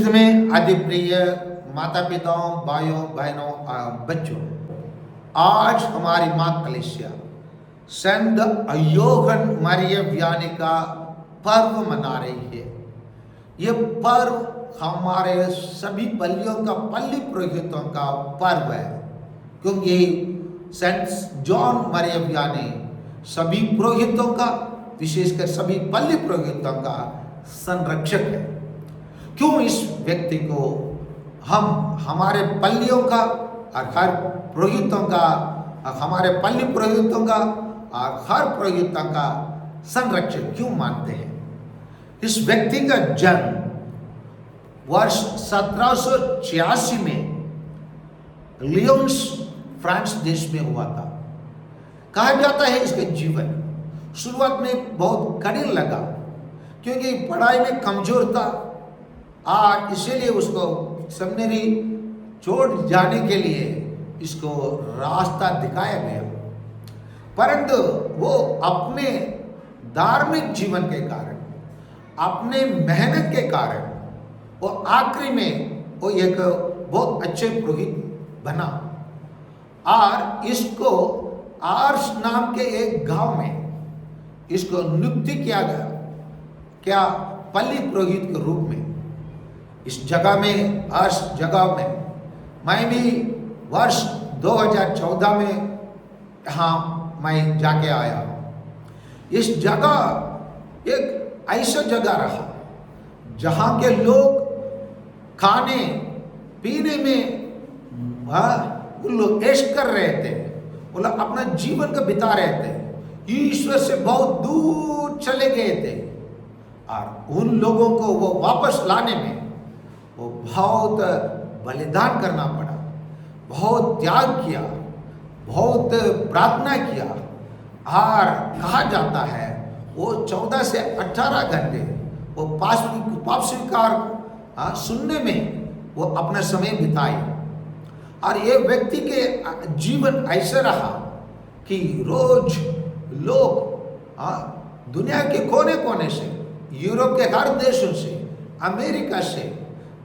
में आदि प्रिय माता पिताओं, भाइयों बहनों और बच्चों, आज हमारी माँ कलीसिया संत योहन मरिया वियानी का पर्व मना रही है। ये पर्व हमारे सभी बलियों का, पल्ली पुरोहितों का पर्व है, क्योंकि सेंट जॉन मरिया वियानी सभी पुरोहितों का, विशेषकर सभी पल्ली पुरोहितों का संरक्षक है। क्यों इस व्यक्ति को हम हमारे पल्लियों का और हर पुरोहितों का, हमारे पल्ली पुरोहितों का और हर पुरोहितों का संरक्षक क्यों मानते हैं? इस व्यक्ति का जन्म वर्ष 1786 में लियोन्स, फ्रांस देश में हुआ था। कहा जाता है इसका जीवन शुरुआत में बहुत कठिन लगा, क्योंकि पढ़ाई में कमजोर था और इसीलिए उसको सेमिनरी छोड़ जाने के लिए इसको रास्ता दिखाया गया। परंतु वो अपने धार्मिक जीवन के कारण, अपने मेहनत के कारण वो आखिरी में वो एक बहुत अच्छे पुरोहित बना और इसको आर्स नाम के एक गांव में इसको नियुक्ति किया गया, क्या पल्ली पुरोहित के रूप में। इस जगह में, आर्स जगह में मैं भी वर्ष 2014 में यहाँ मैं जाके आया। इस जगह एक ऐसा जगह रहा जहाँ के लोग खाने पीने में उन लोग ऐश कर रहे थे, वो लोग अपना जीवन का बिता रहे थे, ईश्वर से बहुत दूर चले गए थे और उन लोगों को वो वापस लाने में वो बहुत बलिदान करना पड़ा, बहुत त्याग किया, बहुत प्रार्थना किया और कहा जाता है वो 14 से 18 घंटे वो पाप स्वीकार सुनने में वो अपना समय बिताए। और ये व्यक्ति के जीवन ऐसा रहा कि रोज लोग दुनिया के कोने कोने से, यूरोप के हर देशों से, अमेरिका से,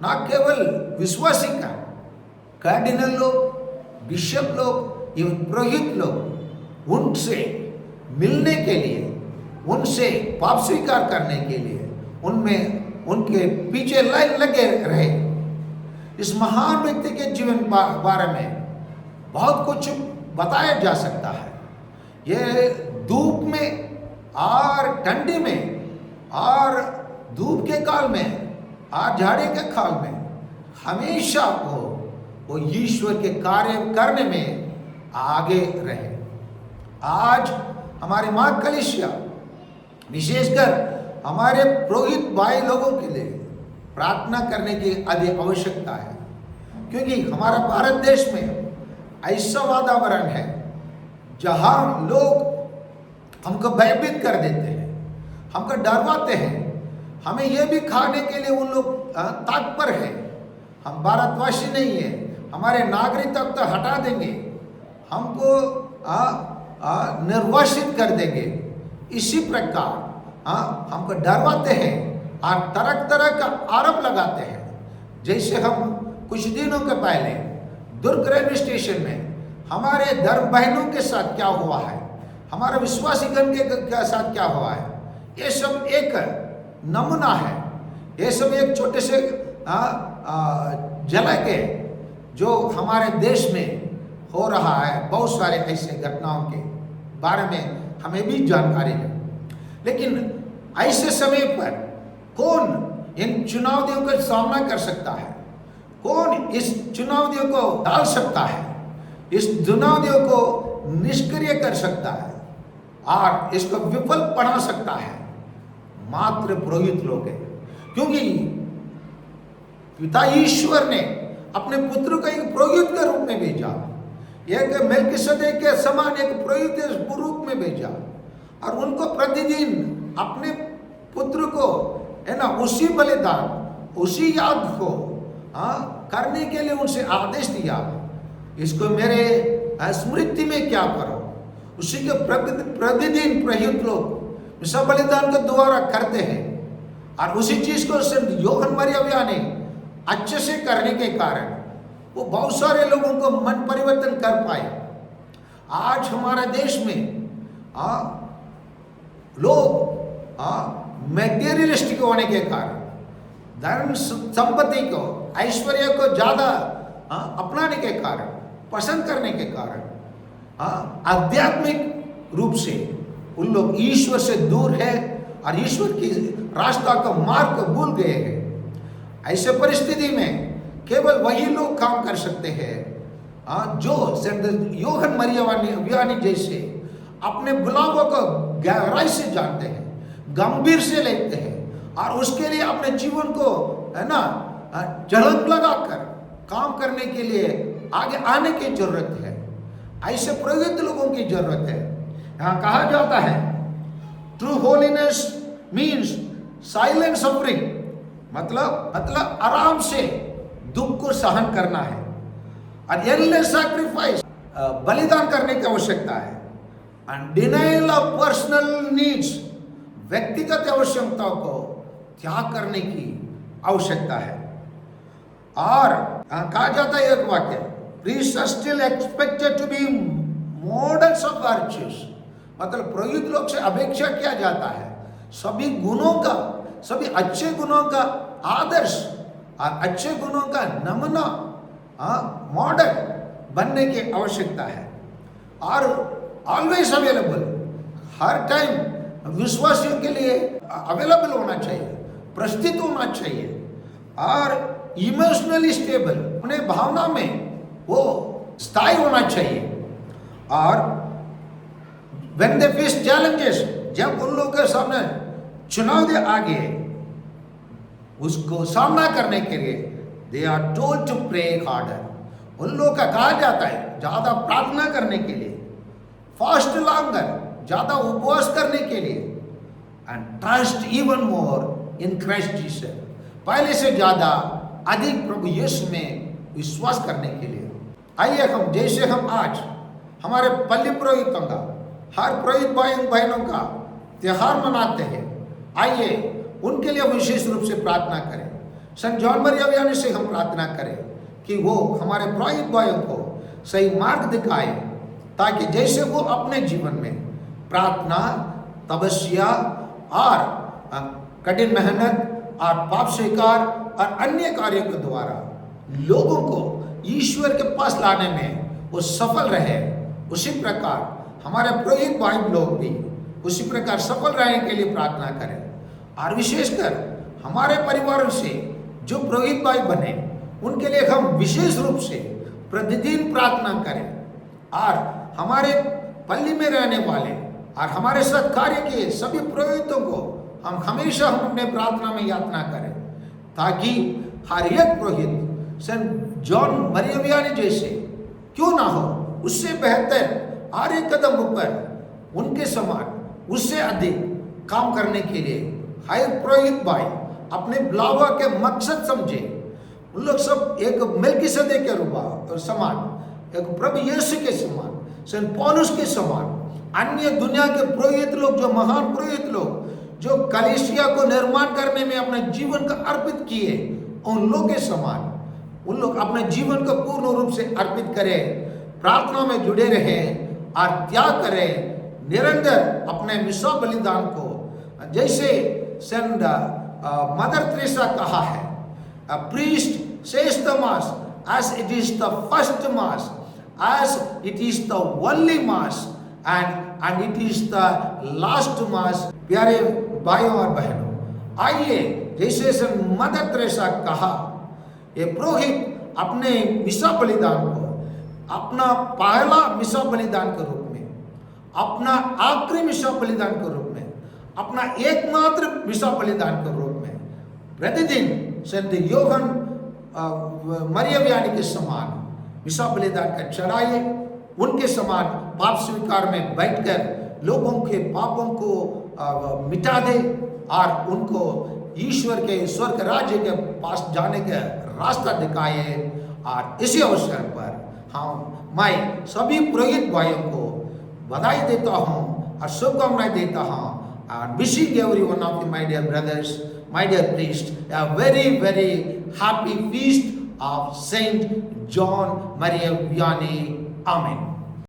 ना केवल विश्वासी का, कार्डिनल लोग, बिशप लोग, एवं पुरोहित लोग उनसे मिलने के लिए, उनसे पाप स्वीकार करने के लिए उनमें उनके पीछे लाइन लगे रहे। इस महान व्यक्ति के जीवन बारे में बहुत कुछ बताया जा सकता है। ये धूप में और ठंडी में और धूप के काल में और झाड़ी के काल में हमेशा वो ईश्वर के कार्य करने में आगे रहे। आज हमारी माँ कलीसिया विशेषकर हमारे पुरोहित भाई लोगों के लिए प्रार्थना करने की अधिक आवश्यकता है, क्योंकि हमारा भारत देश में ऐसा वातावरण है जहां लोग हमको भयभीत कर देते हैं, हमको डरवाते हैं। हमें यह भी खाने के लिए उन लोग तत्पर है, हम भारतवासी नहीं है, हमारे नागरिकता तो हटा देंगे, हमको निर्वासित कर देंगे। इसी प्रकार हमको डरवाते हैं और तरह तरह का आरोप लगाते हैं। जैसे हम कुछ दिनों के पहले दुर्ग रेलवे स्टेशन में हमारे धर्म बहनों के साथ क्या हुआ है, हमारे विश्वासीगण के साथ क्या हुआ है, ये सब एक नमूना है। ये सब एक छोटे से झलक है जो हमारे देश में हो रहा है। बहुत सारे ऐसे घटनाओं के बारे में हमें भी जानकारी है। लेकिन ऐसे समय पर कौन इन चुनौतियों का सामना कर सकता है? कौन इस चुनौतियों को डाल सकता है, इस चुनौतियों को निष्क्रिय कर सकता है और इसको विफल बना सकता है? मात्र पुरोहित लोग हैं, क्योंकि पिता ईश्वर ने अपने पुत्र को एक पुरोहित के रूप में भेजा, एक मेल्किसेदेक के समान एक पुरोहित के रूप में भेजा और उनको प्रतिदिन अपने पुत्र को है ना उसी बलिदान, उसी याग को करने के लिए उनसे आदेश दिया, इसको मेरे स्मृति में क्या करो। उसी के प्रतिदिन पुरोहित लोग सब बलिदान के द्वारा करते हैं और उसी चीज को संत योहन मरिया वियानी अच्छे से करने के कारण वो बहुत सारे लोगों को मन परिवर्तन कर पाए। आज हमारे देश में लोग मेटेरियलिस्टिक होने के कारण, धन संपत्ति को, ऐश्वर्य को ज्यादा अपनाने के कारण, पसंद करने के कारण आध्यात्मिक रूप से उन लोग ईश्वर से दूर है और ईश्वर की रास्ता का मार्ग को भूल गए हैं। ऐसे परिस्थिति में केवल वही लोग काम कर सकते हैं जो यूहन्ना मरिया वियानी जैसे अपने बुलावों को गहराई से जानते हैं, गंभीर से लेते हैं और उसके लिए अपने जीवन को है ना झलक लगाकर काम करने के लिए आगे आने की जरूरत है। ऐसे प्रयुक्त लोगों की जरूरत है। यहाँ कहा जाता है true holiness means silent suffering, मतलब आराम से दुख को सहन करना है और एंडलेस सैक्रिफाइस, बलिदान करने की आवश्यकता है। And denial of personal needs, व्यक्तिगत आवश्यकताओं को त्याग करने की आवश्यकता है। और कहा जाता है एक वाक्य, priest are still expected to be models of virtues, मतलब पुरोहित लोग से अपेक्षा किया जाता है सभी गुणों का, सभी अच्छे गुणों का आदर्श और अच्छे गुणों का नमूना मॉडल बनने की आवश्यकता है। और ऑलवेज अवेलेबल, हर टाइम विश्वासियों के लिए अवेलेबल होना चाहिए, प्रस्तुत होना चाहिए और इमोशनली स्टेबल, अपने भावना में वो स्थायी होना चाहिए। और व्हेन दे फेस चैलेंजेस, जब उन लोगों के सामने चुनौती आ गए, उसको सामना करने के लिए they are told to pray harder, उन लोगों का कहा जाता है ज्यादा प्रार्थना करने के लिए, फास्ट लॉन्गर, ज्यादा उपवास करने के लिए, and trust even more in Christ Jesus, पहले से ज्यादा अधिक प्रभु यीशु में विश्वास करने के लिए। आइए हम, जैसे हम आज हमारे पल्ली पुरोहितों का, हर पुरोहित भाई बहनों का त्योहार मनाते हैं, आइए उनके लिए विशेष रूप से प्रार्थना करें। संत जॉन मरिया वियानी से हम प्रार्थना करें कि वो हमारे पुरोहित भाइयों को सही मार्ग दिखाए, ताकि जैसे वो अपने जीवन में प्रार्थना, तपस्या और कठिन मेहनत और पाप स्वीकार और अन्य कार्यों के द्वारा लोगों को ईश्वर के पास लाने में वो सफल रहे, उसी प्रकार हमारे पुरोहित भाई लोग भी उसी प्रकार सफल रहने के लिए प्रार्थना करें। और विशेषकर हमारे परिवारों से जो पुरोहित भाई बने, उनके लिए हम विशेष रूप से प्रतिदिन प्रार्थना करें। और हमारे पल्ली में रहने वाले और हमारे साथ कार्य किए सभी पुरोहितों को हम हमेशा अपने प्रार्थना में यातना करें, ताकि हर एक पुरोहित संत जॉन मरिया वियानी जैसे क्यों ना हो, उससे बेहतर और एक कदम ऊपर उनके समान, उससे अधिक काम करने के लिए हर पुरोहित भाई अपने बुलावा के मकसद समझे। उन लोग सब एक मेल्किसेदेक के रूप समान, एक प्रभु यीशु के समान, सेंट पौलुस के समान, अन्य दुनिया के पुरोहित लोग, जो महान पुरोहित लोग जो कलीसिया को निर्माण करने में अपने जीवन का अर्पित किए, उन लोग के समान उन लोग अपने जीवन को पूर्ण रूप से अर्पित करें, प्रार्थना में जुड़े रहें और त्याग करें निरंतर अपने मिसा बलिदान को। जैसे सेंट मदर तेरेसा कहा है, a priest says the mass as it is the first mass, as it is the only mass and it is the last mass। प्यारे भाइयों और बहनों, आइए जैसे सेंट मदर तेरेसा कहा, ये पुरोहित अपने मिसा बलिदान को अपना पहला मिसा बलिदान के रूप में, अपना आखिरी मिसा बलिदान के रूप में, अपना एकमात्र मिसा बलिदान के रूप में प्रतिदिन संत यूहन्ना मरिया वियानी के समान मिसा बलिदान का चढ़ाइए। उनके समान पाप स्वीकार में बैठकर लोगों के पापों को मिटा दे और उनको ईश्वर के स्वर्ग राज्य के पास जाने का रास्ता दिखाए। और इसी अवसर पर मैं सभी पुरोहित भाइयों को बधाई देता हूँ और शुभकामनाएं देता हूँ। And wishing every one of you, my dear brothers, my dear priest, a very, very happy feast of Saint John Maria Vianney. Amen.